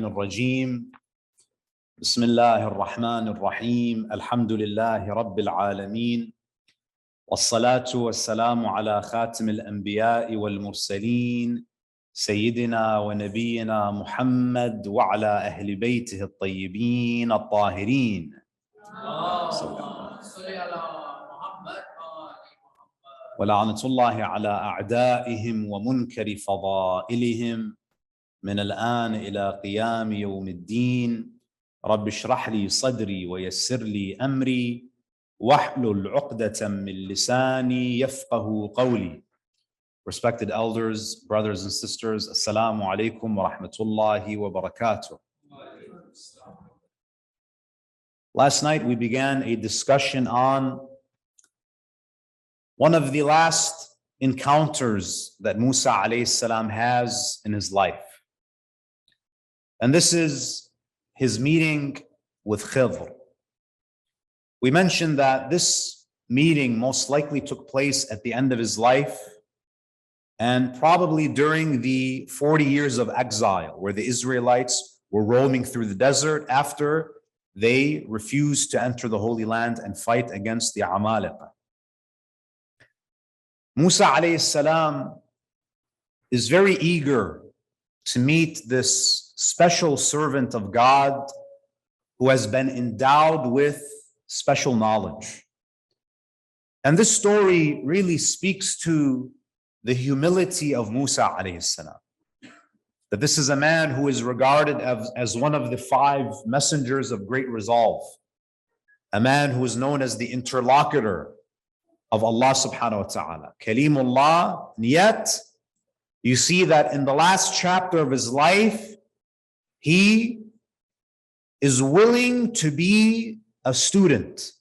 اللعين الرجيم بسم الله الرحمن الرحيم الحمد لله رب العالمين والصلاة والسلام على خاتم الأنبياء والمرسلين سيدنا ونبينا محمد وعلى أهل بيته الطيبين الطاهرين ولعنة الله على أعدائهم ومنكر فضائلهم من الآن إلى قيام يوم الدين. رب اشرح لي صدري ويسر لي أمري واحلل عقدة من لساني يفقه قولي. Respected elders, brothers and sisters, Assalamu alaikum wa rahmatullahi wa barakatuh. Last night we began a discussion on one of the last encounters that Musa alayhi salam has in his life. And this is his meeting with Khidr. We mentioned that this meeting most likely took place at the end of his life and probably during the 40 years of exile where the Israelites were roaming through the desert after they refused to enter the Holy Land and fight against the Amaleqa. Musa alayhi salam is very eager to meet this special servant of God who has been endowed with special knowledge. And this story really speaks to the humility of Musa alayhi salam. That this is a man who is regarded as one of the 5 messengers of great resolve. A man who is known as the interlocutor of Allah subhanahu wa ta'ala. Kalimullah, and yet you see that in the last chapter of his life, he is willing to be a student.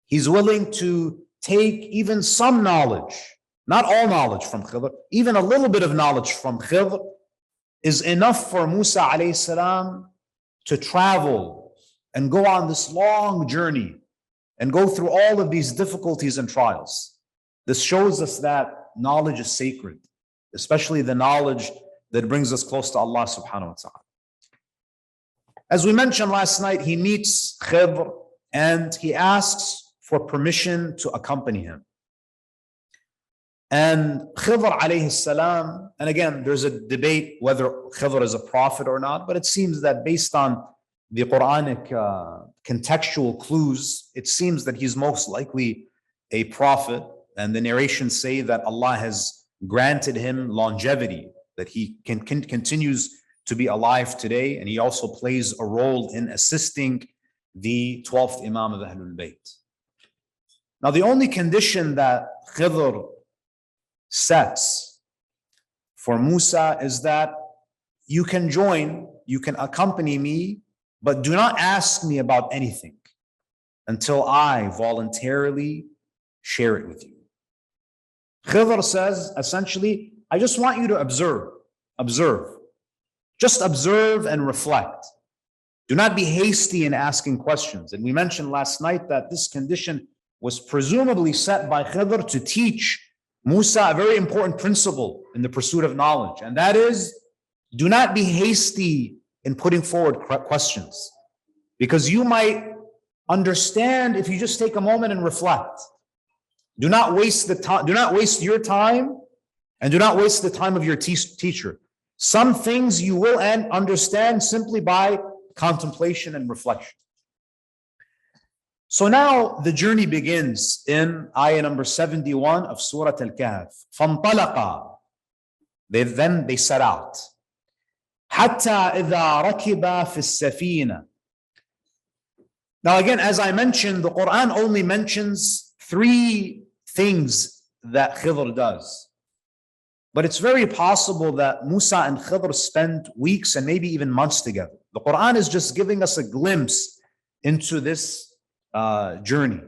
He's willing to take even some knowledge, not all knowledge from Khidr, even a little bit of knowledge from Khidr is enough for Musa alayhi salam to travel and go on this long journey and go through all of these difficulties and trials. This shows us that knowledge is sacred, especially the knowledge that brings us close to Allah subhanahu wa ta'ala. As we mentioned last night, he meets Khidr and he asks for permission to accompany him. And Khidr alayhi salam, and again, there's a debate whether Khidr is a prophet or not, but it seems that based on the Quranic contextual clues, it seems that he's most likely a prophet. And the narrations say that Allah has granted him longevity, that he continues to be alive today, and he also plays a role in assisting the 12th Imam of Ahlul Bayt. Now, the only condition that Khidr sets for Musa is that you can join, you can accompany me, but do not ask me about anything until I voluntarily share it with you. Khidr says, essentially, I just want you to observe. Just observe and reflect. Do not be hasty in asking questions. And we mentioned last night that this condition was presumably set by Khidr to teach Musa a very important principle in the pursuit of knowledge. And that is, do not be hasty in putting forward questions, because you might understand if you just take a moment and reflect. Do not waste the time. Do not waste your time, and do not waste the time of your teacher. Some things you will understand simply by contemplation and reflection. So now the journey begins in ayah number 71 of Surah Al-Kahf. فَانْطَلَقَا. They set out. حَتَّى إِذَا رَكِبَا فِي السَّفِينَةِ. Now again, as I mentioned, the Quran only mentions 3 things that Khidr does. But it's very possible that Musa and Khidr spend weeks and maybe even months together. The Quran is just giving us a glimpse into this journey.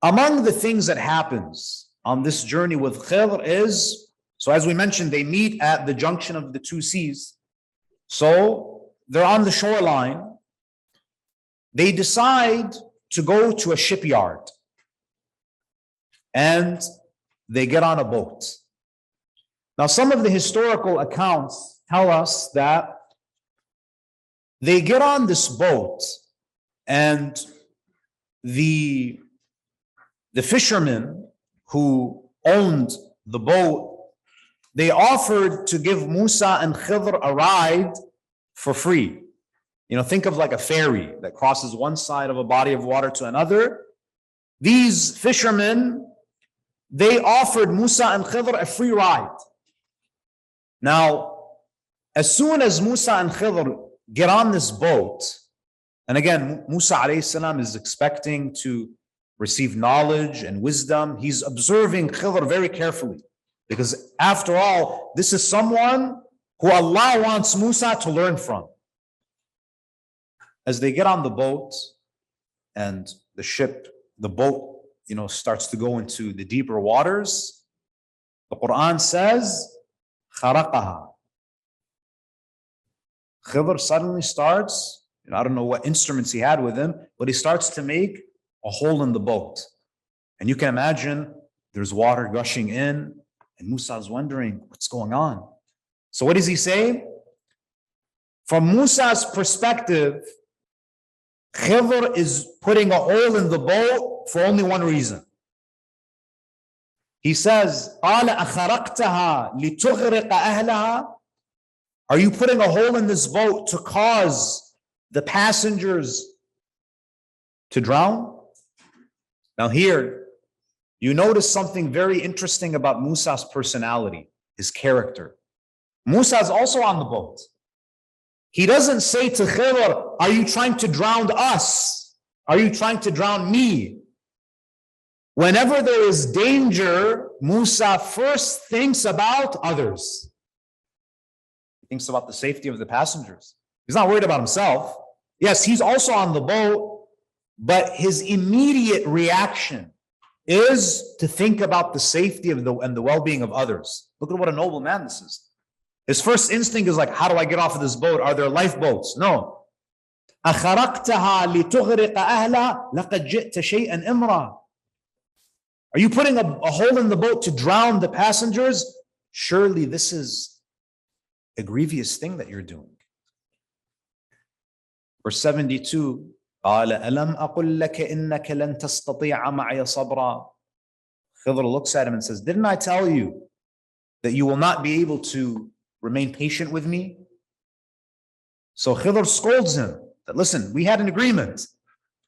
Among the things that happens on this journey with Khidr is, so as we mentioned, they meet at the junction of the 2 seas. So they're on the shoreline. They decide to go to a shipyard and they get on a boat. Now, some of the historical accounts tell us that They get on this boat, and the fishermen who owned the boat, they offered to give Musa and Khidr a ride for free. Think of like a ferry that crosses one side of a body of water to another. These fishermen, they offered Musa and Khidr a free ride. Now, as soon as Musa and Khidr get on this boat, and again, Musa alayhi salam is expecting to receive knowledge and wisdom. He's observing Khidr very carefully, because after all, this is someone who Allah wants Musa to learn from. As they get on the boat, and the boat, starts to go into the deeper waters, the Quran says, خَرَقَهَا. Khidr suddenly starts, I don't know what instruments he had with him, but he starts to make a hole in the boat. And you can imagine there's water gushing in, and Musa is wondering what's going on. So what does he say? From Musa's perspective, Khidr is putting a hole in the boat for only one reason. He says, قَالَ أَخَرَقْتَهَا لِتُغْرِقَ أَهْلَهَا. Are you putting a hole in this boat to cause the passengers to drown? Now here, you notice something very interesting about Musa's personality, his character. Musa is also on the boat. He doesn't say to Khidr, are you trying to drown us? Are you trying to drown me? Whenever there is danger, Musa first thinks about others. He thinks about the safety of the passengers. He's not worried about himself. Yes, he's also on the boat, but his immediate reaction is to think about the safety and the well-being of others. Look at what a noble man this is. His first instinct is like, how do I get off of this boat? Are there lifeboats? No. أَخَرَقْتَهَا لِتُغْرِقَ أَهْلَهَا لَقَدْ جِئْتَ شَيْئًا إِمْرًا. Are you putting a hole in the boat to drown the passengers? Surely this is a grievous thing that you're doing. Verse 72, قَالَ أَلَمْ أَقُلْ لَكَ إِنَّكَ لَن تَسْتَطِيعَ مَعَيَ صَبْرًا. Khidr looks at him and says, didn't I tell you that you will not be able to remain patient with me? So Khidr scolds him that, listen, we had an agreement.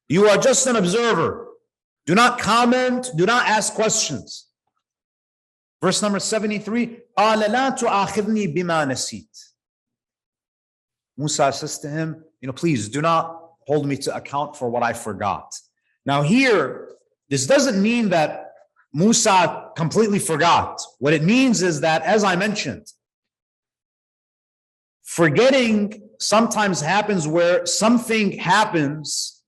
You are just an observer. Do not comment, do not ask questions. Verse number 73, قَالَ لَا تُعَاخِذْنِي بِمَا نَسِيتَ. Musa says to him, please do not hold me to account for what I forgot. Now here, this doesn't mean that Musa completely forgot. What it means is that, as I mentioned, forgetting sometimes happens where something happens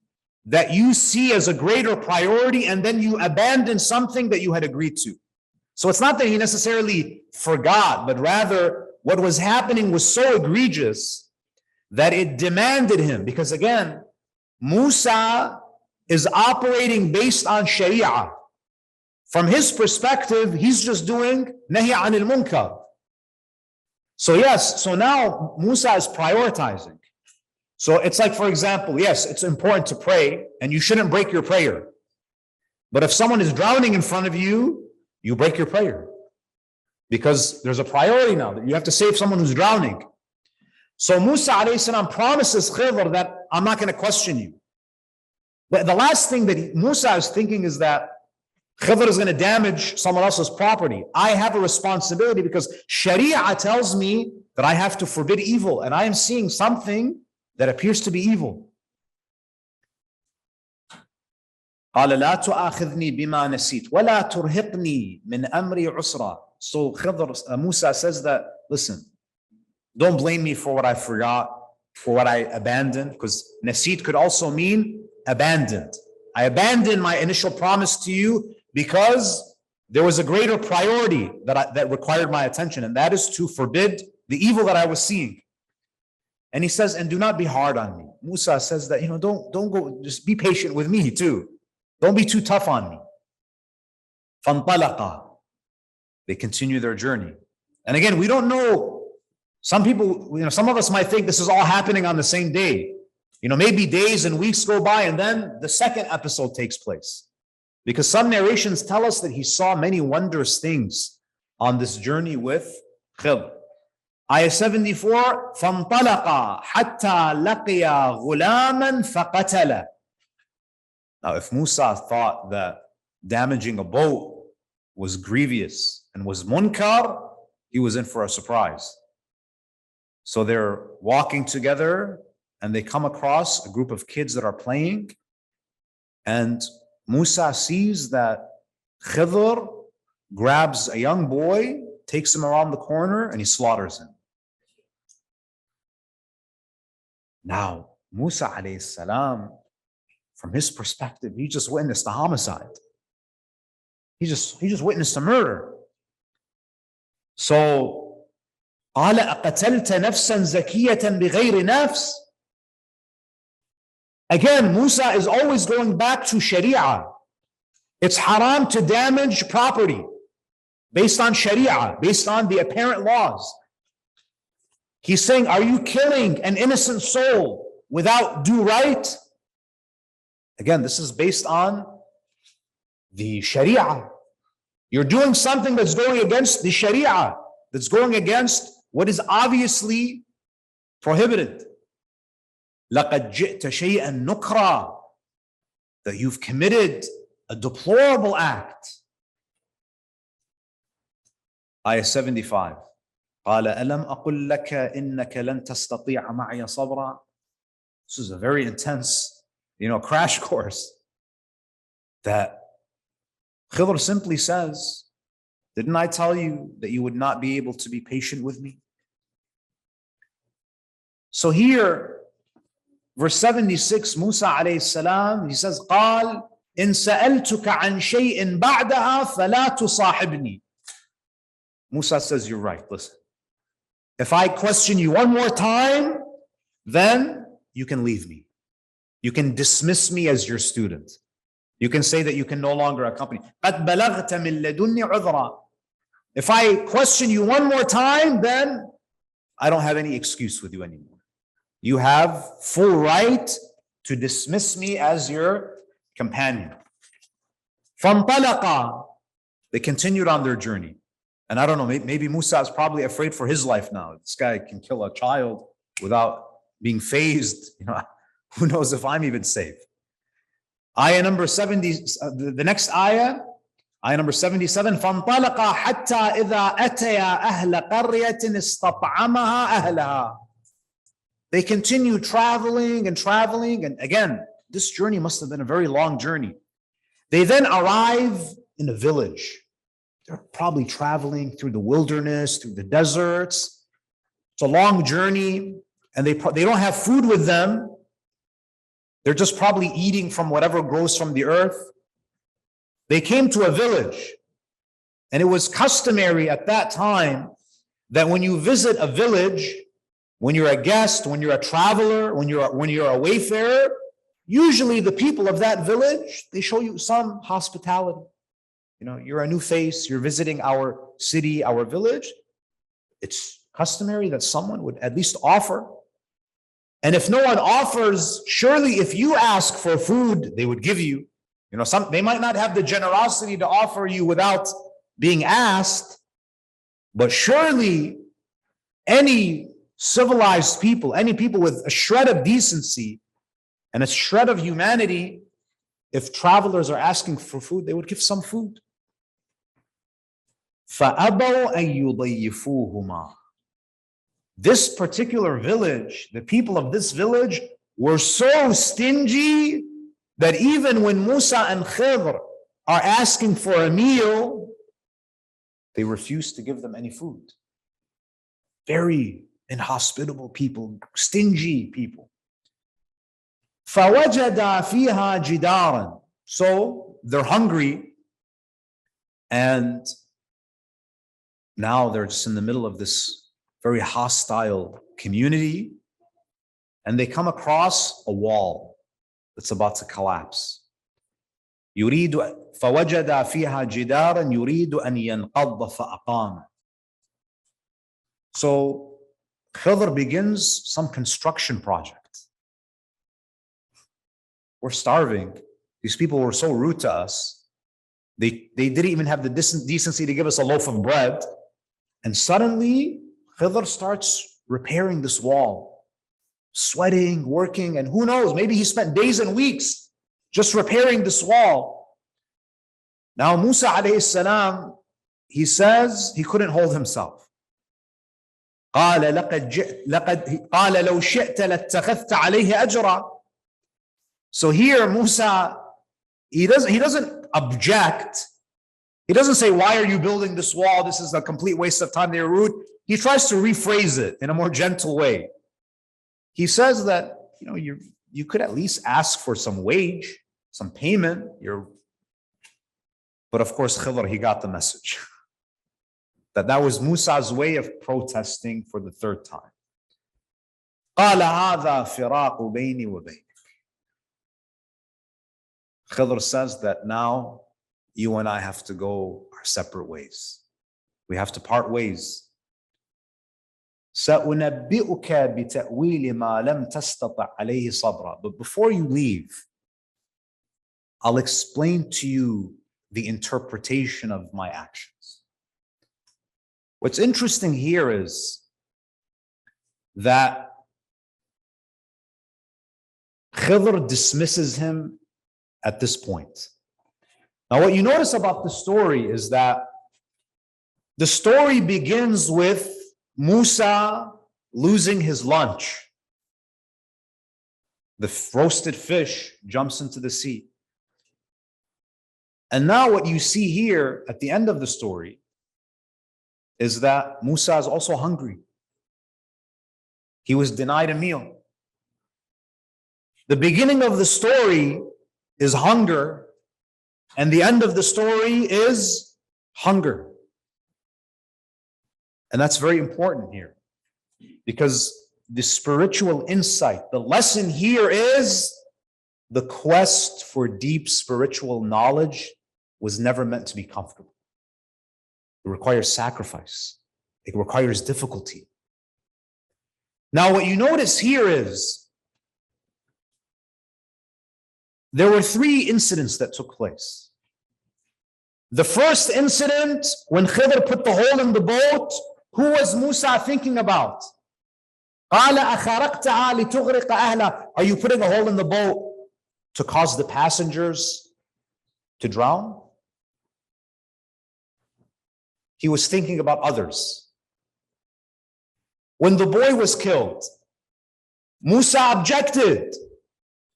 that you see as a greater priority, and then you abandon something that you had agreed to. So it's not that he necessarily forgot, but rather what was happening was so egregious that it demanded him. Because again, Musa is operating based on Sharia. From his perspective, he's just doing nahi anil munkar. So now Musa is prioritizing. So it's like, for example, yes, it's important to pray, and you shouldn't break your prayer. But if someone is drowning in front of you, you break your prayer. Because there's a priority now that you have to save someone who's drowning. So Musa alayhi salam promises Khidr that I'm not going to question you. But the last thing that Musa is thinking is that Khidr is going to damage someone else's property. I have a responsibility because Sharia tells me that I have to forbid evil, and I am seeing something that appears to be evil. قال لا تؤاخذني بما نسيت ولا ترهقني من أمري عسرا. So Musa says that, listen, don't blame me for what I forgot, for what I abandoned, because nasit could also mean abandoned. I abandoned my initial promise to you because there was a greater priority that required my attention, and that is to forbid the evil that I was seeing. And he says, and do not be hard on me. Musa says that, don't go, just be patient with me too. Don't be too tough on me. فَانْطَلَقَا. They continue their journey. And again, we don't know Some people, some of us might think this is all happening on the same day. Maybe days and weeks go by and then the second episode takes place. Because some narrations tell us that he saw many wondrous things on this journey with Khidr. Ayah 74, فَانْطَلَقَا حَتَّى لَقِيَا غُلَامًا فَقَتَلَ. Now, if Musa thought that damaging a boat was grievous and was munkar, he was in for a surprise. So they're walking together and they come across a group of kids that are playing, and Musa sees that Khidr grabs a young boy, takes him around the corner, and he slaughters him. Now, Musa alayhi salam, from his perspective, he just witnessed a homicide. He just witnessed a murder. So, قال أقتلت نفسا زكية بغير نفس. Again, Musa is always going back to Sharia. It's haram to damage property based on Sharia, based on the apparent laws. He's saying, are you killing an innocent soul without due right? Again, this is based on the Sharia. You're doing something that's going against the Sharia, that's going against what is obviously prohibited. لَقَدْ جِئْتَ شَيْئًا نُكْرًا. That you've committed a deplorable act. Ayah 75. قَالَ أَلَمْ أَقُلْ لَكَ إِنَّكَ لَن تَسْتَطِيعَ مَعِيَ صَبْرًا. This is a very intense, crash course. That Khidr simply says, didn't I tell you that you would not be able to be patient with me? So here, verse 76, Musa alayhi salam, he says, قال إن سألتك عن شيء بعدها فلا تصاحبني. Musa says, you're right, listen. If I question you one more time, then you can leave me. You can dismiss me as your student. You can say that you can no longer accompany. قد بلغت من لدني عذرا. If I question you one more time, then I don't have any excuse with you anymore. You have full right to dismiss me as your companion. فَانْطَلَقَا. They continued on their journey. And I don't know, maybe Musa is probably afraid for his life now. This guy can kill a child without being fazed. Who knows if I'm even safe. Ayah number 70, the next ayah number 77, فَانْطَلَقَا حَتَّى إِذَا أَتَيَا أَهْلَ قَرْيَةٍ اسْتَطْعَمَهَا أَهْلَهَا. They continue traveling, and again, this journey must have been a very long journey. They then arrive in a village. They're probably traveling through the wilderness, through the deserts. It's a long journey, and they don't have food with them. They're just probably eating from whatever grows from the earth. They came to a village, and it was customary at that time that when you visit a village, when you're a guest, when you're a traveler, when you're a wayfarer, usually the people of that village, they show you some hospitality. You're a new face, you're visiting our city, our village. It's customary that someone would at least offer. And if no one offers, surely if you ask for food, they would give you. They might not have the generosity to offer you without being asked, but surely any civilized people, any people with a shred of decency and a shred of humanity, if travelers are asking for food, they would give some food. فَأَبَوْا أَن يُضَيِّفُوهُمَا. This particular village, the people of this village were so stingy that even when Musa and Khidr are asking for a meal, they refuse to give them any food. Very inhospitable people, stingy people. فَوَجَدَا فِيهَا جِدَارًا. So they're hungry, and now they're just in the middle of this very hostile community, and they come across a wall that's about to collapse. فَوَجَدَا فِيهَا جِدَارًا يُرِيدُ أَنْ يَنْقَضَّ فَأَقَامَ. So Khidr begins some construction project. We're starving. These people were so rude to us. They didn't even have the decency to give us a loaf of bread. And suddenly, Khidr starts repairing this wall, sweating, working, and who knows, maybe he spent days and weeks just repairing this wall. Now, Musa alayhi salam, he says he couldn't hold himself. قال لو شئت لاتخذت عليه أجرا. So here Musa, he doesn't object. He doesn't say, why are you building this wall? This is a complete waste of time. They're rude. He tries to rephrase it in a more gentle way. He says that, you could at least ask for some wage, some payment. But of course, Khidr, he got the message. That was Musa's way of protesting for the third time. قال هذا فراق بيني وبينك. Khidr says that now you and I have to go our separate ways. We have to part ways. سأنبئك بتأويل ما لم تستطع عليه صبرا. But before you leave, I'll explain to you the interpretation of my actions. What's interesting here is that Khidr dismisses him at this point. Now, what you notice about the story is that the story begins with Musa losing his lunch. The roasted fish jumps into the sea. And now what you see here at the end of the story is that Musa is also hungry. He was denied a meal. The beginning of the story is hunger, and the end of the story is hunger. And that's very important here, because the spiritual insight, the lesson here is the quest for deep spiritual knowledge was never meant to be comfortable. It requires sacrifice. It requires difficulty. Now, what you notice here is there were 3 incidents that took place. The first incident, when Khidr put the hole in the boat, who was Musa thinking about? قَالَ أَخَرَقْتَهَا لِتُغْرِقَ أَهْلَهَا. Are you putting a hole in the boat to cause the passengers to drown? He was thinking about others. When the boy was killed, Musa objected.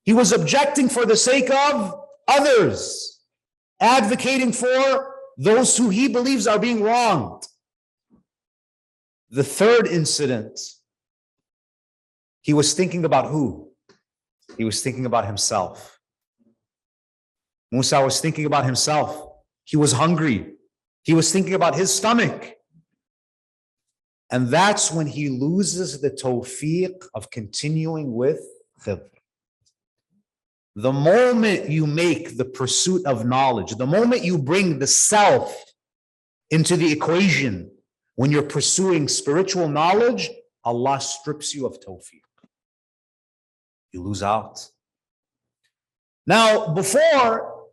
He was objecting for the sake of others, advocating for those who he believes are being wronged. The third incident, he was thinking about who? He was thinking about himself. Musa was thinking about himself. He was hungry. He was thinking about his stomach. And that's when he loses the tawfiq of continuing with Khidr. The moment you make the pursuit of knowledge, the moment you bring the self into the equation, when you're pursuing spiritual knowledge, Allah strips you of tawfiq. You lose out. Now, before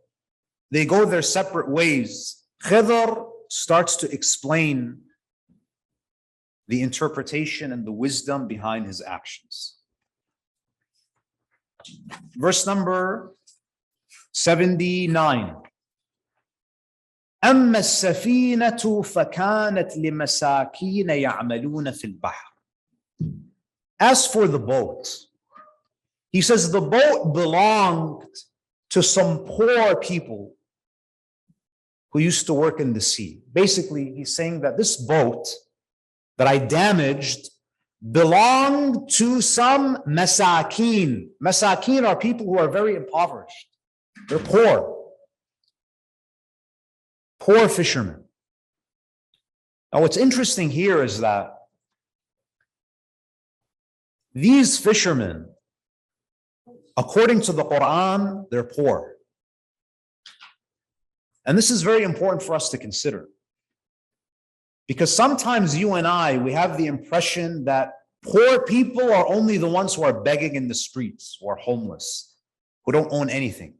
they go their separate ways, Khidr starts to explain the interpretation and the wisdom behind his actions. Verse number 79. أما السفينة فكانت لمساكين يعملون في البحر. As for the boat, he says the boat belonged to some poor people who used to work in the sea. Basically, he's saying that this boat that I damaged belonged to some masakin. Masakin are people who are very impoverished. They're poor. Poor fishermen. Now, what's interesting here is that these fishermen, according to the Quran, they're poor. And this is very important for us to consider. Because sometimes you and I, we have the impression that Poor people are only the ones who are begging in the streets, who are homeless, who don't own anything.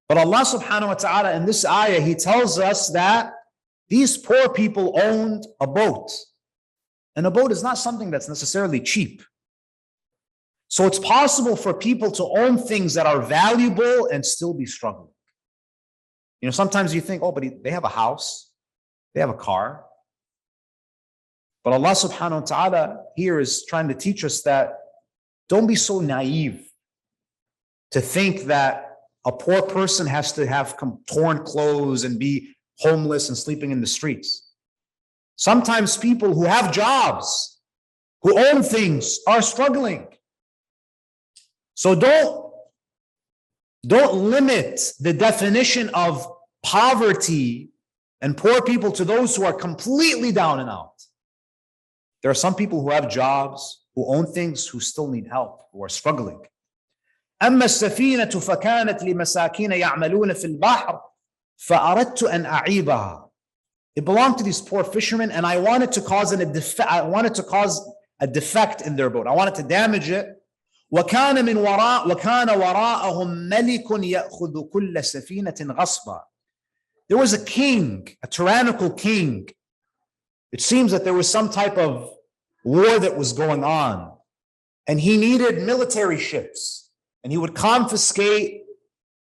But Allah subhanahu wa ta'ala in this ayah, He tells us that these poor people owned a boat. And a boat is not something that's necessarily cheap. So it's possible for people to own things that are valuable and still be struggling. You know, sometimes you think, oh, but they have a house, they have a car. But Allah subhanahu wa ta'ala here is trying to teach us that don't be so naive to think that a poor person has to have torn clothes and be homeless and sleeping in the streets. Sometimes people who have jobs, who own things, are struggling. So don't limit the definition of poverty and poor people to those who are completely down and out. There are some people who have jobs, who own things, who still need help, who are struggling. أما السفينة فكانت لمساكين يعملون في البحر فأردت أن أعيبها. It belonged to these poor fishermen, and I wanted to cause a defect in their boat. I wanted to damage it. وكان وراءهم ملك يأخذ كل سفينة غصبا. There was a king, a tyrannical king. It seems that there was some type of war that was going on, and he needed military ships. And he would confiscate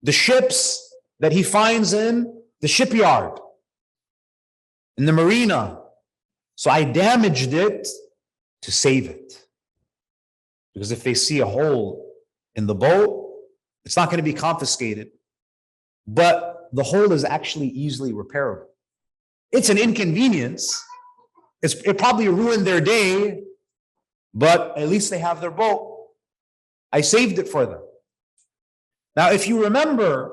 the ships that he finds in the shipyard, in the marina. So I damaged it to save it. Because if they see a hole in the boat, it's not going to be confiscated. But the hole is actually easily repairable. It's an inconvenience. It probably ruined their day, but at least they have their boat. I saved it for them. Now, if you remember,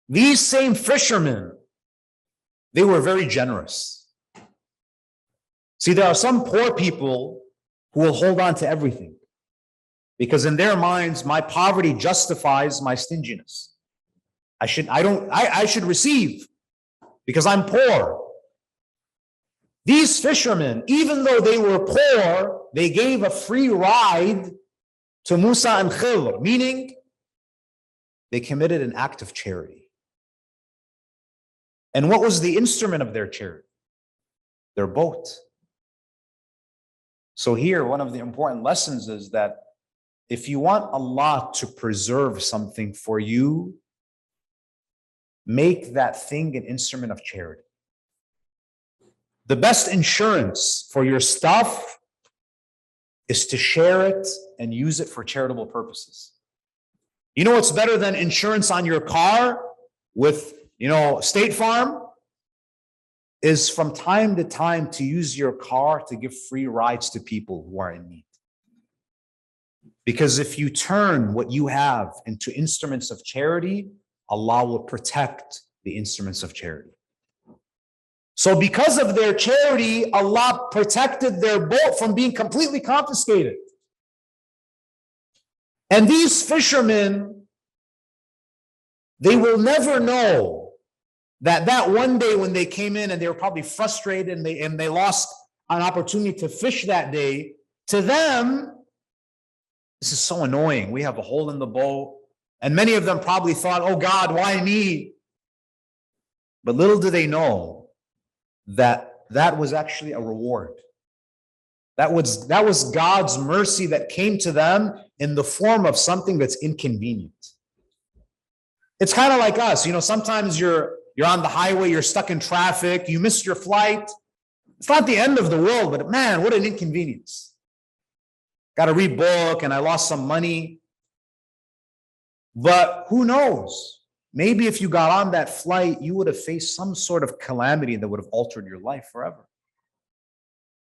these same fishermen, they were very generous. See, there are some poor people who will hold on to everything because in their minds, my poverty justifies my stinginess. I should receive because I'm poor. These fishermen, even though they were poor, they gave a free ride to Musa and Khidr, meaning they committed an act of charity. And what was the instrument of their charity? Their boat. So here, one of the important lessons is that if you want Allah to preserve something for you, make that thing an instrument of charity. The best insurance for your stuff is to share it and use it for charitable purposes. You know what's better than insurance on your car with, State Farm? Is from time to time to use your car to give free rides to people who are in need. Because if you turn what you have into instruments of charity, Allah will protect the instruments of charity. So because of their charity, Allah protected their boat from being completely confiscated. And these fishermen, they will never know that one day when they came in and they were probably frustrated and they lost an opportunity to fish that day, to them, this is so annoying. We have a hole in the boat. And many of them probably thought, oh God, why me? But little do they know that was actually a reward. That was God's mercy that came to them in the form of something that's inconvenient. It's kind of like us, sometimes you're on the highway, you're stuck in traffic, you missed your flight. It's not the end of the world, but man, what an inconvenience. Got to rebook and I lost some money. But who knows? Maybe if you got on that flight, you would have faced some sort of calamity that would have altered your life forever.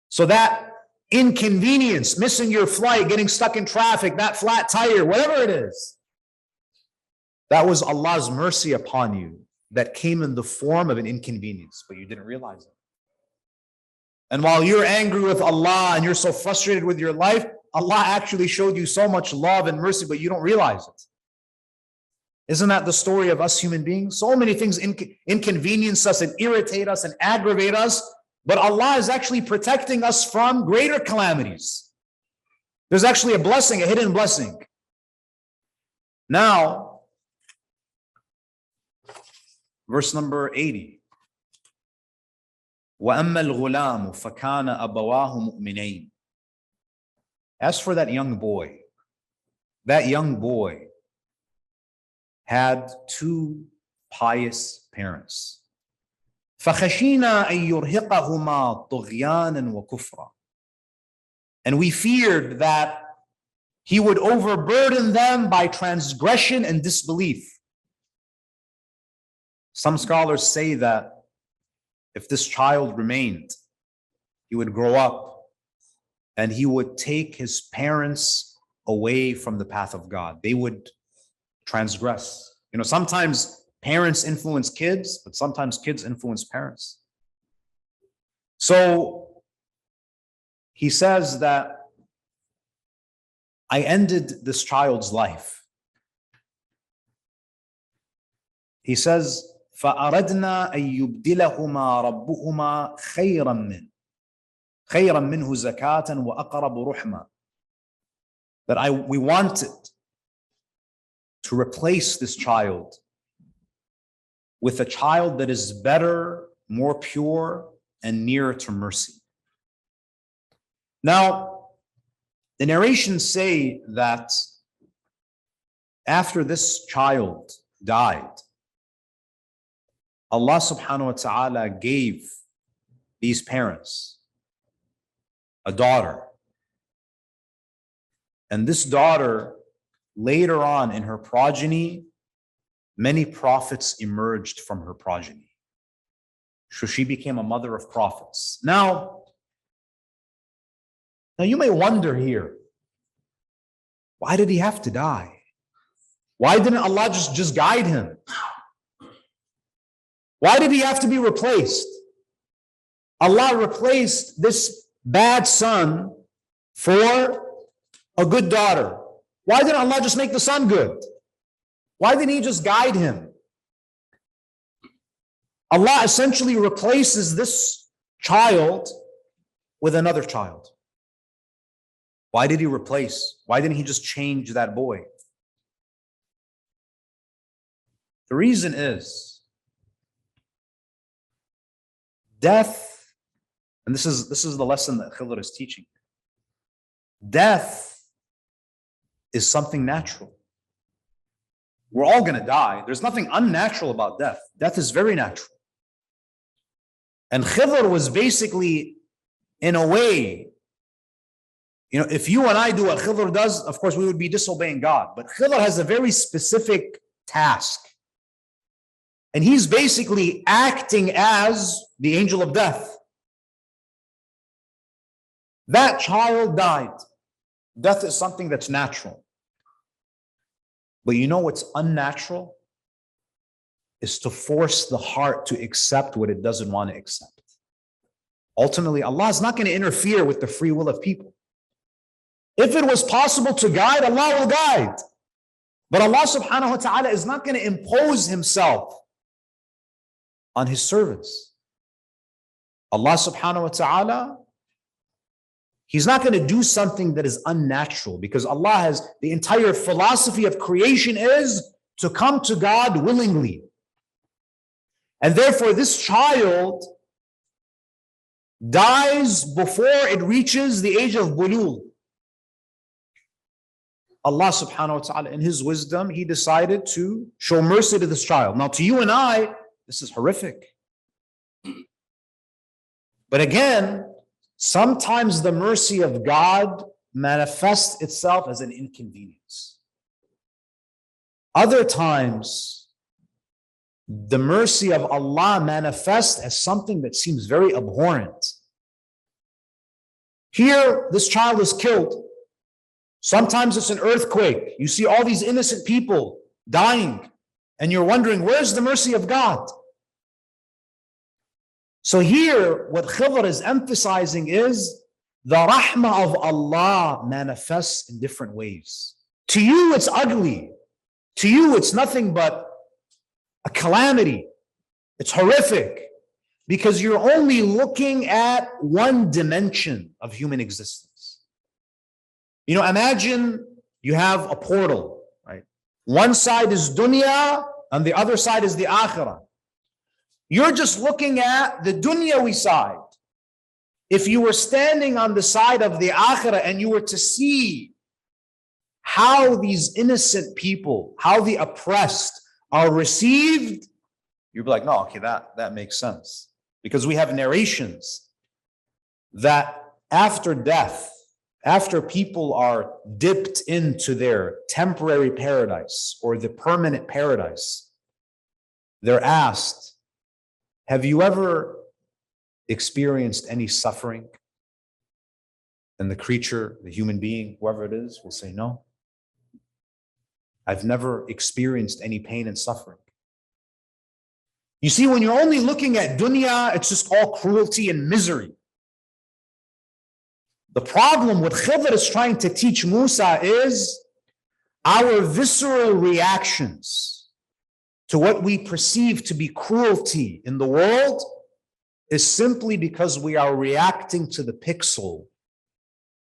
So that inconvenience, missing your flight, getting stuck in traffic, that flat tire, whatever it is, that was Allah's mercy upon you that came in the form of an inconvenience, but you didn't realize it. And while you're angry with Allah and you're so frustrated with your life, Allah actually showed you so much love and mercy, but you don't realize it. Isn't that the story of us human beings? So many things inconvenience us and irritate us and aggravate us, but Allah is actually protecting us from greater calamities. There's actually a blessing, a hidden blessing. Now, verse number 80. وَأَمَّا الْغُلَامُ فَكَانَ أَبَوَاهُ مُؤْمِنَيْنِ. As for that young boy had two pious parents. فَخَشِينَا أَن يُرْهِقَهُمَا طُغْيَانًا وَكُفْرًا. And we feared that he would overburden them by transgression and disbelief. Some scholars say that if this child remained, he would grow up and he would take his parents away from the path of God. They would transgress. Sometimes parents influence kids, but sometimes kids influence parents. So he says that I ended this child's life. He says, فَأَرَدْنَا أَن يُبْدِلَهُمَا رَبُّهُمَا خَيْرًا مِنْهُ زَكَاةً وَأَقْرَبُ رُحْمًا. That we wanted to replace this child with a child that is better, more pure, and nearer to mercy. Now, the narrations say that after this child died, Allah subhanahu wa ta'ala gave these parents a daughter. And this daughter, later on in her progeny, many prophets emerged from her progeny. So she became a mother of prophets. Now you may wonder here, why did he have to die? Why didn't Allah just guide him? Why did he have to be replaced? Allah replaced this bad son for a good daughter. Why didn't Allah just make the son good? Why didn't he just guide him? Allah essentially replaces this child with another child. Why did he replace? Why didn't he just change that boy? The reason is death, and this is the lesson that Khidr is teaching. Death is something natural. We're all going to die. There's nothing unnatural about death. Death is very natural. And Khidr was basically, in a way, if you and I do what Khidr does, of course we would be disobeying God. But Khidr has a very specific task. And he's basically acting as the angel of death. That child died. Death is something that's natural. But you know what's unnatural? Is to force the heart to accept what it doesn't want to accept. Ultimately, Allah is not going to interfere with the free will of people. If it was possible to guide, Allah will guide. But Allah subhanahu wa ta'ala is not going to impose himself on his servants. Allah subhanahu wa ta'ala, he's not going to do something that is unnatural, because Allah has, the entire philosophy of creation is to come to God willingly. And therefore this child dies before it reaches the age of bulugh. Allah subhanahu wa ta'ala, in his wisdom, he decided to show mercy to this child. Now to you and I, this is horrific. But again, sometimes the mercy of God manifests itself as an inconvenience. Other times, the mercy of Allah manifests as something that seems very abhorrent. Here, this child is killed. Sometimes it's an earthquake. You see all these innocent people dying, and you're wondering, where's the mercy of God? So here, what Khidr is emphasizing is the rahmah of Allah manifests in different ways. To you, it's ugly. To you, it's nothing but a calamity. It's horrific. because you're only looking at one dimension of human existence. Imagine you have a portal, right? One side is dunya and the other side is the akhirah. You're just looking at the dunyawi side. If you were standing on the side of the akhirah and you were to see how these innocent people, how the oppressed are received, you'd be like, no, okay, that makes sense. Because we have narrations that after death, after people are dipped into their temporary paradise or the permanent paradise, they're asked, have you ever experienced any suffering? And the creature, the human being, whoever it is, will say, no. I've never experienced any pain and suffering. You see, when you're only looking at dunya, it's just all cruelty and misery. The problem what Khidr is trying to teach Musa is our visceral reactions to what we perceive to be cruelty in the world is simply because we are reacting to the pixel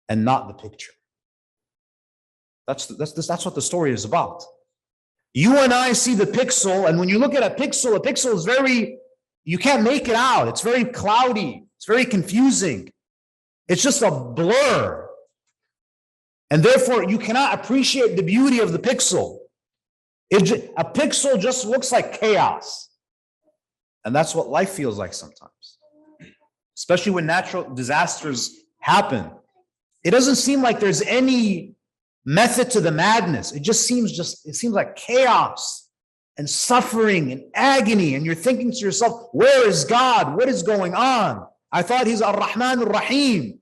and not the picture. That's what the story is about. You and I see the pixel, and when you look at a pixel is you can't make it out. It's very cloudy. It's very confusing. It's just a blur. And therefore, you cannot appreciate the beauty of the pixel. A pixel just looks like chaos. And that's what life feels like sometimes. Especially when natural disasters happen. It doesn't seem like there's any method to the madness. It seems like chaos and suffering and agony. And you're thinking to yourself, where is God? What is going on? I thought he's Ar-Rahman Ar-Rahim.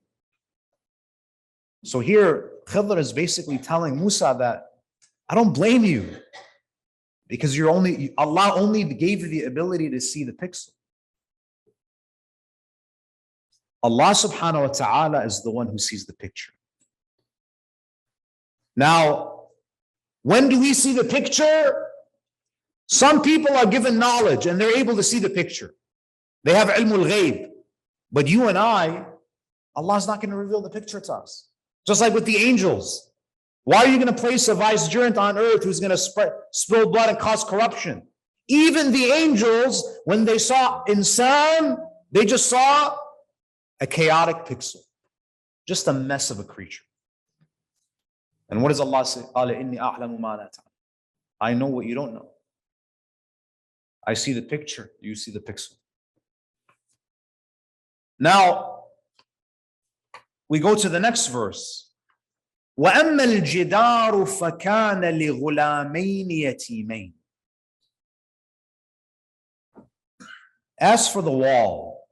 So here, Khidr is basically telling Musa that I don't blame you because Allah only gave you the ability to see the pixel. Allah subhanahu wa ta'ala is the one who sees the picture. Now, when do we see the picture? Some people are given knowledge and they're able to see the picture. They have ilmul ghaib. But you and I, Allah's not going to reveal the picture to us. Just like with the angels. Why are you going to place a vicegerent on earth who's going to spill blood and cause corruption? Even the angels, when they saw insan, they just saw a chaotic pixel. Just a mess of a creature. And what does Allah say? I know what you don't know. I see the picture, you see the pixel. Now, we go to the next verse. وَأَمَّا الْجِدَارُ فَكَانَ لِغُلَامَيْنِ يَتِيمَيْنِ. As for the wall,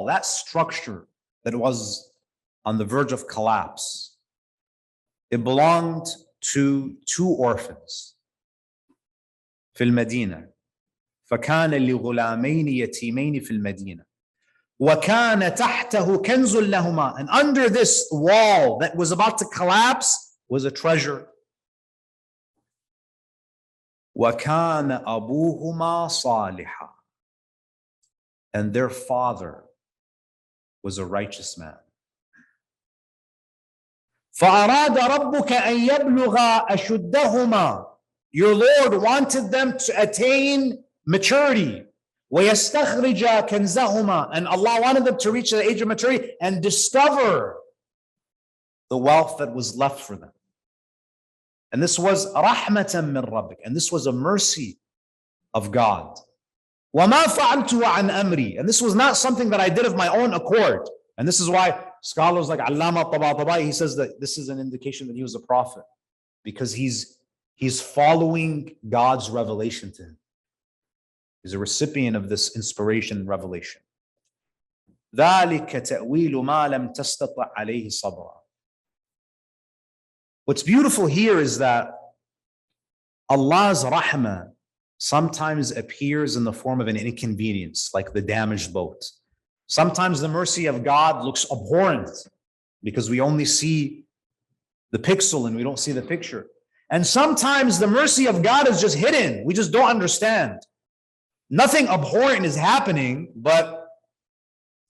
that structure that was on the verge of collapse, it belonged to two orphans. في المدينة. فكان لغلامين يتيمين في المدينة. وكان تحته كنز لهما. And under this wall that was about to collapse was a treasure. وكان أبوهما صالحا. And their father was a righteous man. فأراد ربك أن يبلغ أشدهما. Your Lord wanted them to attain maturity. وَيَسْتَخْرِجَ كَنْزَهُمَا. And Allah wanted them to reach the age of maturity and discover the wealth that was left for them. And this was رَحْمَةً مِّن رَبِّكَ. And this was a mercy of God. وَمَا فَعَلْتُ عَنْ أَمْرِي. And this was not something that I did of my own accord. And this is why scholars like Allama Tabatabai, he says that this is an indication that he was a prophet. Because he's following God's revelation to him. He's a recipient of this inspiration and revelation. ذَلِكَ تَأْوِيلُ مَا لَمْ تَسْتَطِعْ عَلَيْهِ صَبْرًا. What's beautiful here is that Allah's rahmah sometimes appears in the form of an inconvenience, like the damaged boat. Sometimes the mercy of God looks abhorrent because we only see the pixel and we don't see the picture. And sometimes the mercy of God is just hidden. We just don't understand. Nothing abhorrent is happening, but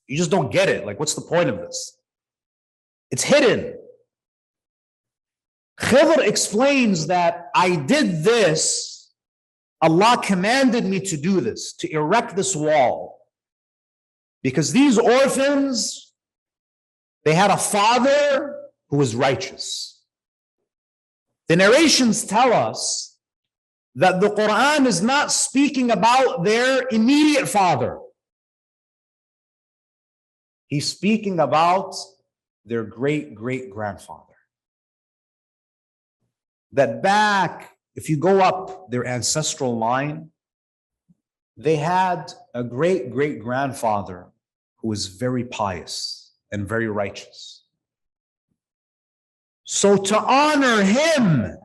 you just don't get it. Like, what's the point of this? It's hidden. Khidr explains that I did this, Allah commanded me to do this, to erect this wall. Because these orphans, they had a father who was righteous. The narrations tell us that the Quran is not speaking about their immediate father. He's speaking about their great-great-grandfather. That back, if you go up their ancestral line, they had a great-great-grandfather who was very pious and very righteous. So to honor him,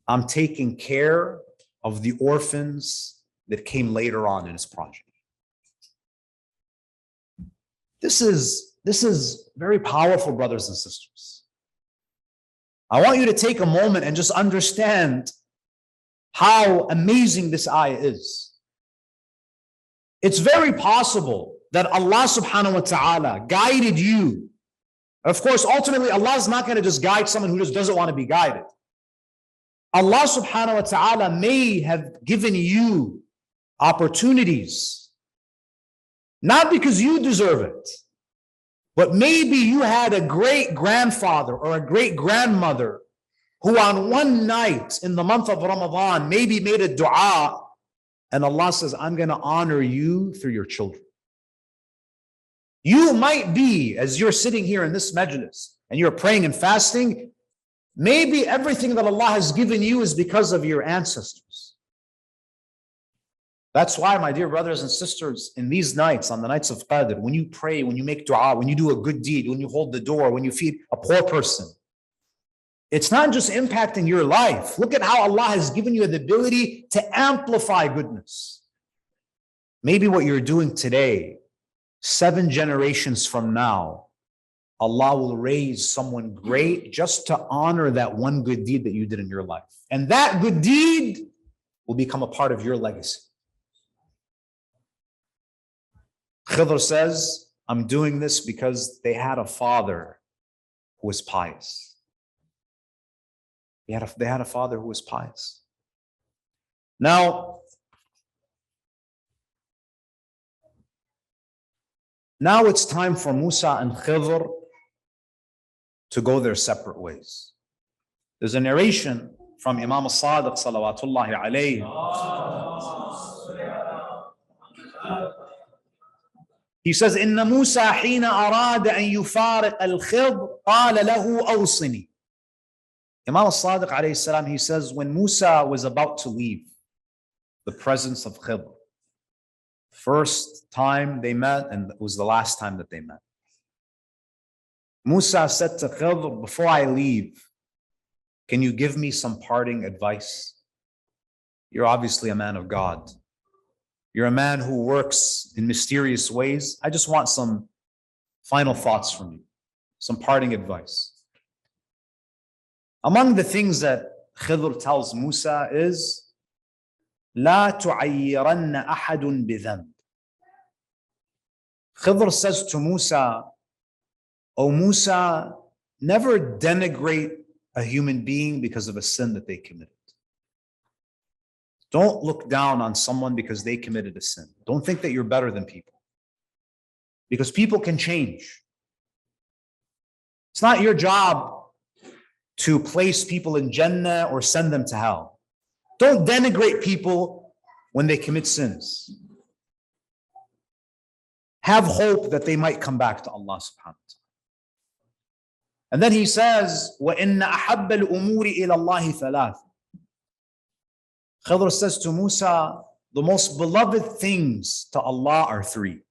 I'm taking care of the orphans that came later on in his progeny. This is very powerful, brothers and sisters. I want you to take a moment and just understand how amazing this ayah is. It's very possible that Allah subhanahu wa ta'ala guided you. Of course, ultimately, Allah is not going to just guide someone who just doesn't want to be guided. Allah subhanahu wa ta'ala may have given you opportunities, not because you deserve it, but maybe you had a great-grandfather or a great-grandmother who on one night in the month of Ramadan maybe made a dua, and Allah says, I'm going to honor you through your children. You might be, as you're sitting here in this majlis and you're praying and fasting, maybe everything that Allah has given you is because of your ancestors. That's why, my dear brothers and sisters, in these nights, on the nights of Qadr, when you pray, when you make dua, when you do a good deed, when you hold the door, when you feed a poor person, it's not just impacting your life. Look at how Allah has given you the ability to amplify goodness. Maybe what you're doing today, 7 generations from now, Allah will raise someone great just to honor that one good deed that you did in your life. And that good deed will become a part of your legacy. Khidr says, I'm doing this because they had a father who was pious. They had a father who was pious. Now it's time for Musa and Khidr to go their separate ways. There's a narration from Imam al-Sadiq salawatullahi alayhi. He says, إن موسى حين أراد أن يفارق الخضر قال له أوصني. Imam al-Sadiq alayhi salam, he says, when Musa was about to leave the presence of Khidr, first time they met, and it was the last time that they met, Musa said to Khidr, before I leave, can you give me some parting advice? You're obviously a man of God. You're a man who works in mysterious ways. I just want some final thoughts from you, some parting advice. Among the things that Khidr tells Musa is, لا تعيرن أحد بذنب. Khidr says to Musa, O Musa, never denigrate a human being because of a sin that they committed. Don't look down on someone because they committed a sin. Don't think that you're better than people, because people can change. It's not your job to place people in Jannah or send them to hell. Don't denigrate people when they commit sins. Have hope that they might come back to Allah subhanahu wa ta'ala. And then he says, وَإِنَّ أَحَبَّ الْأُمُورِ إِلَى اللَّهِ ثَلَاثٍ. Khidr says to Musa, the most beloved things to Allah are 3.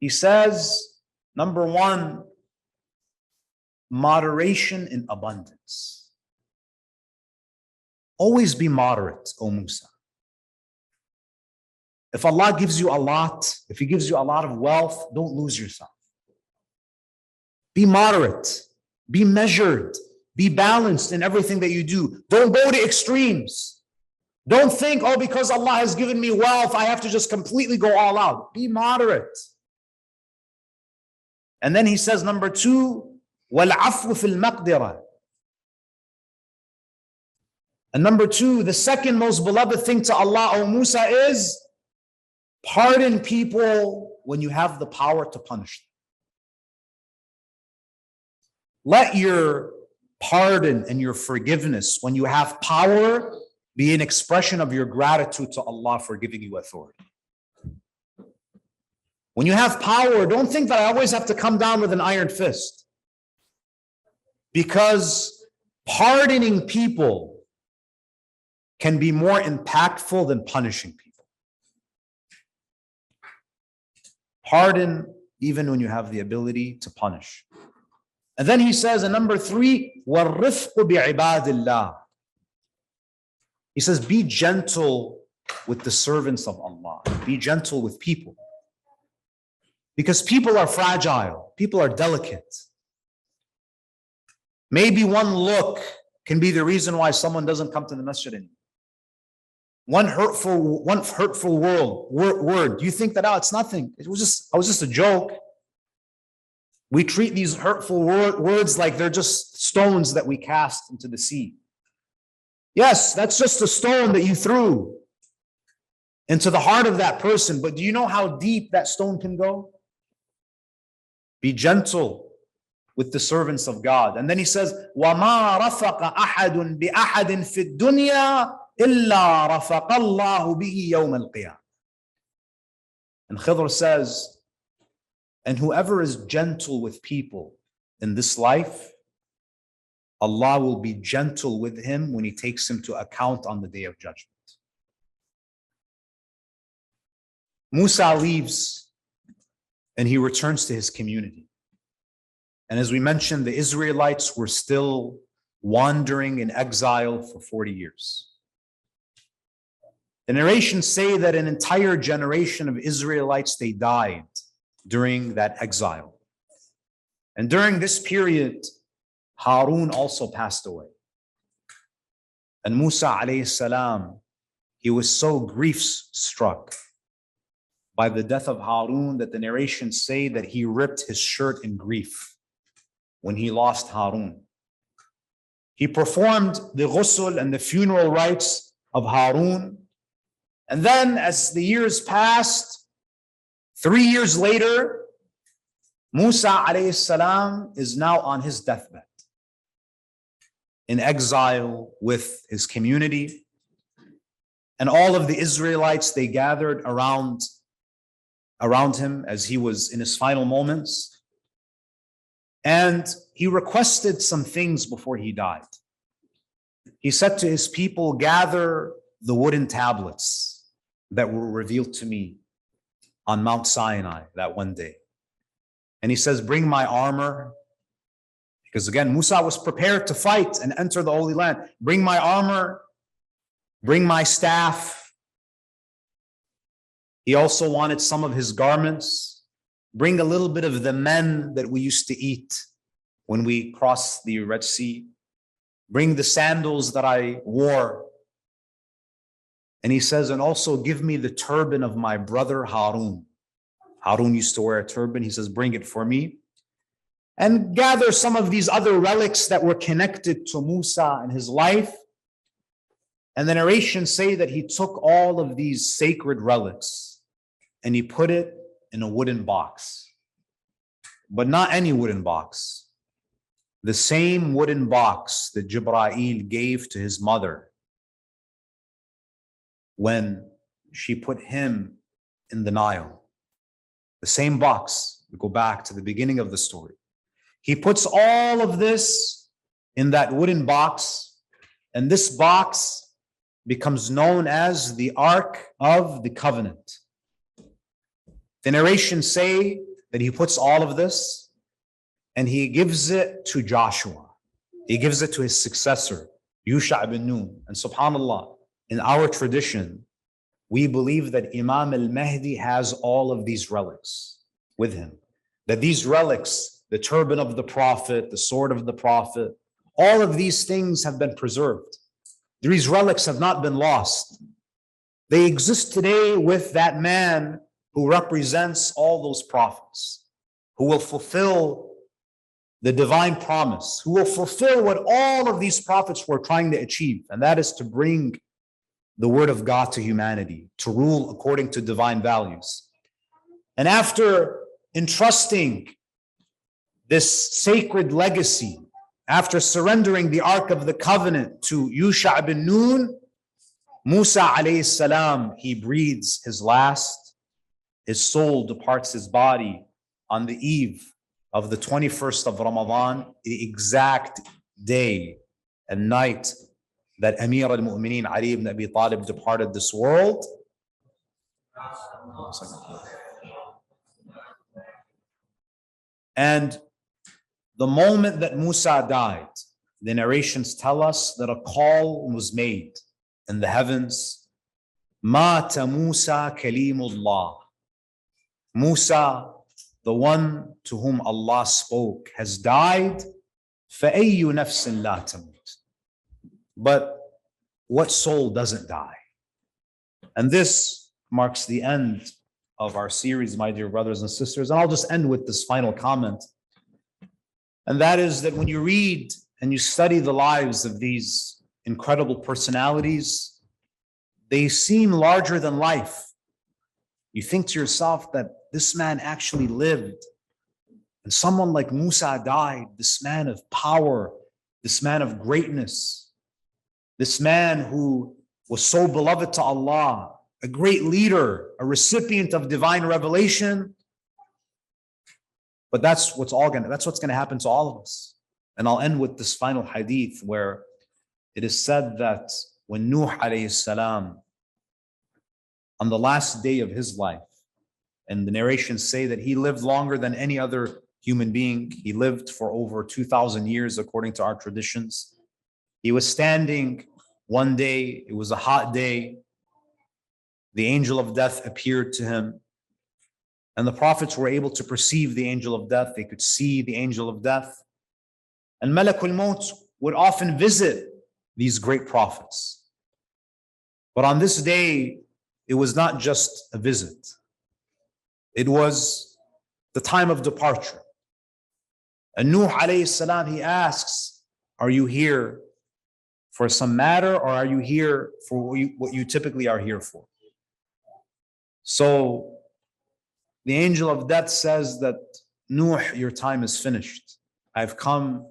He says, number 1, moderation in abundance. Always be moderate, O Musa. If Allah gives you a lot, if He gives you a lot of wealth, don't lose yourself. Be moderate, be measured, be balanced in everything that you do. Don't go to extremes. Don't think, oh, because Allah has given me wealth, I have to just completely go all out. Be moderate. And then he says, number 2, وَالْعَفْوُ فِي الْمَقْدِرَةِ. And number 2, the second most beloved thing to Allah, O Musa, is pardon people when you have the power to punish them. Let your pardon and your forgiveness when you have power be an expression of your gratitude to Allah for giving you authority. When you have power, don't think that I always have to come down with an iron fist. Because pardoning people can be more impactful than punishing people. Pardon even when you have the ability to punish. And then he says in number 3, وَالرِّفْقُ بِعِبَادِ اللَّهِ. He says, be gentle with the servants of Allah. Be gentle with people. Because people are fragile. People are delicate. Maybe one look can be the reason why someone doesn't come to the masjid anymore. One hurtful word. You think that, oh, it's nothing. I was just a joke. We treat these hurtful words like they're just stones that we cast into the sea. Yes, that's just a stone that you threw into the heart of that person. But do you know how deep that stone can go? Be gentle with the servants of God. And then he says, وَمَا رَفَقَ أَحَدٌ بِأَحَدٍ فِي الدُّنْيَا إِلَّا رَفَقَ اللَّهُ بِهِ يَوْمَ الْقِيَامَةِ. And Khidr says, and whoever is gentle with people in this life, Allah will be gentle with him when he takes him to account on the day of judgment. Musa leaves and he returns to his community. And as we mentioned, the Israelites were still wandering in exile for 40 years. The narrations say that an entire generation of Israelites, they died during that exile. And during this period, Harun also passed away. And Musa alayhi salam, he was so grief-struck by the death of Harun that the narrations say that he ripped his shirt in grief when he lost Harun. He performed the ghusl and the funeral rites of Harun. And then as the years passed, 3 years later, Musa alayhi salam is now on his deathbed, in exile with his community. And all of the Israelites, they gathered around him as he was in his final moments. And he requested some things before he died. He said to his people, gather the wooden tablets that were revealed to me on Mount Sinai that one day. And he says, bring my armor. Because again, Musa was prepared to fight and enter the Holy Land. Bring my armor, bring my staff. He also wanted some of his garments. Bring a little bit of the men that we used to eat when we crossed the Red Sea. Bring the sandals that I wore. And he says, and also give me the turban of my brother Harun. Harun used to wear a turban. He says, bring it for me. And gather some of these other relics that were connected to Musa and his life. And the narrations say that he took all of these sacred relics and he put it in a wooden box. But not any wooden box. The same wooden box that Jibreel gave to his mother when she put him in the Nile. The same box. We go back to the beginning of the story. He puts all of this in that wooden box, and this box becomes known as the Ark of the Covenant. The narrations say that he puts all of this and he gives it to Joshua. He gives it to his successor, Yusha ibn Nun. And subhanAllah, in our tradition, we believe that Imam al-Mahdi has all of these relics with him. That these relics, the turban of the Prophet, the sword of the Prophet, all of these things have been preserved. These relics have not been lost. They exist today with that man who represents all those prophets, who will fulfill the divine promise, who will fulfill what all of these prophets were trying to achieve, and that is to bring the word of God to humanity, to rule according to divine values. And after entrusting this sacred legacy, after surrendering the Ark of the Covenant to Yusha bin Nun, Musa alayhi salam, he breathes his last. His soul departs his body on the eve of the 21st of Ramadan, the exact day and night that Amir al-Mu'mineen Ali ibn Abi Talib departed this world. And the moment that Musa died, the narrations tell us that a call was made in the heavens. Mata Musa kalimullah. Musa, the one to whom Allah spoke, has died. فَأَيُّ نَفْسٍ لَا تَمُوتُ. But what soul doesn't die? And this marks the end of our series, my dear brothers and sisters. And I'll just end with this final comment. And that is that when you read and you study the lives of these incredible personalities, they seem larger than life. You think to yourself that this man actually lived, and someone like Musa died, this man of power, this man of greatness, this man who was so beloved to Allah, a great leader, a recipient of divine revelation. But that's what's going to happen to all of us. And I'll end with this final hadith where it is said that when Nuh alayhi salam, on the last day of his life, and the narrations say that he lived longer than any other human being. He lived for over 2,000 years according to our traditions. He was standing one day, it was a hot day. The angel of death appeared to him. And the prophets were able to perceive the angel of death. They could see the angel of death. And Malakul Maut would often visit these great prophets. But on this day, it was not just a visit. It was the time of departure. And Nuh alayhi salam, he asks, are you here for some matter, or are you here for what you typically are here for? So the angel of death says that, Nuh, your time is finished. I've come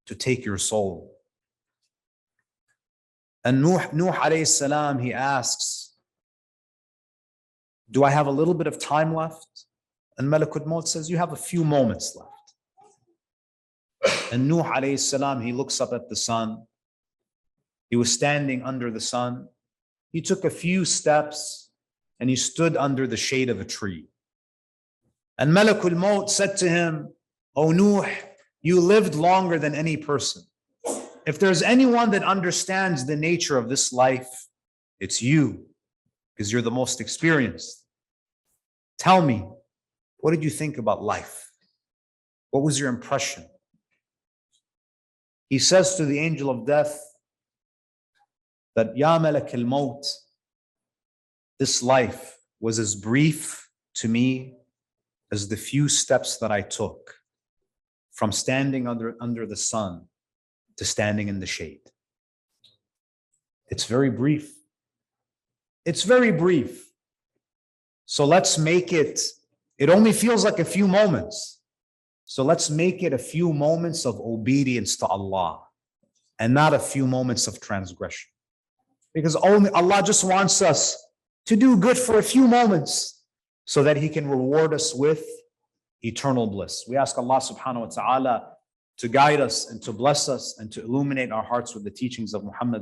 to take your soul. And Nuh alayhi salam, he asks, do I have a little bit of time left? And Malakul Maut says, you have a few moments left. And Nuh alayhi salam, he looks up at the sun. He was standing under the sun. He took a few steps and he stood under the shade of a tree. And Malakul Maut said to him, O Nuh, you lived longer than any person. If there's anyone that understands the nature of this life, it's you, because you're the most experienced. Tell me, what did you think about life? What was your impression? He says to the angel of death that, Ya Malak al-Maut, this life was as brief to me as the few steps that I took from standing under the sun to standing in the shade. It's very brief. It's very brief. So let's make it only feels like a few moments. So let's make it a few moments of obedience to Allah and not a few moments of transgression. Because only Allah just wants us to do good for a few moments so that He can reward us with eternal bliss. We ask Allah subhanahu wa ta'ala to guide us and to bless us and to illuminate our hearts with the teachings of Muhammad